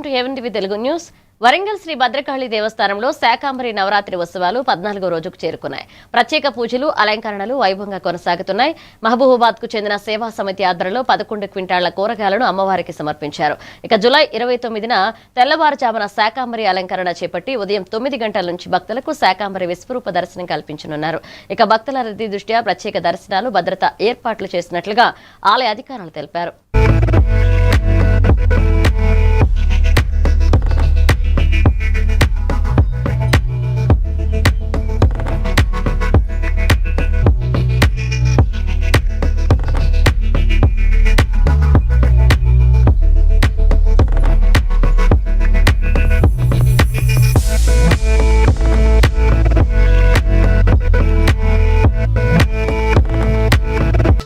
To Heaven TV Telugu news. Warangal Sri Bhadrakali దేవస్థానంలో శాకాంబరి నవరాత్రి ఉత్సవాలు 14వ రోజుకు చేరుకున్నాయి. ప్రత్యేక పూజలు, అలంకరణలు వైభవంగా కొనసాగుతున్నాయి. మహబూబాబాద్ కు చెందిన సేవా సమితి ఆధ్వర్యంలో 11 క్వింటాళ్ల కూరగాయలను అమ్మవారికి సమర్పించారు. ఇక జూలై 29న తెల్లవారుజామున శాకాంబరి అలంకరణ చేపట్టి ఉదయం 9 గంటల నుంచి భక్తులకు శాకాంబరి విశ్వరూప దర్శనం కల్పించనున్నారు. ఇక భక్తుల రద్దీ దృష్ట్యా ప్రత్యేక దర్శనాలు, భద్రతా ఏర్పాట్లు చేసినట్లుగా ఆలయ అధికారులు తెలిపారు.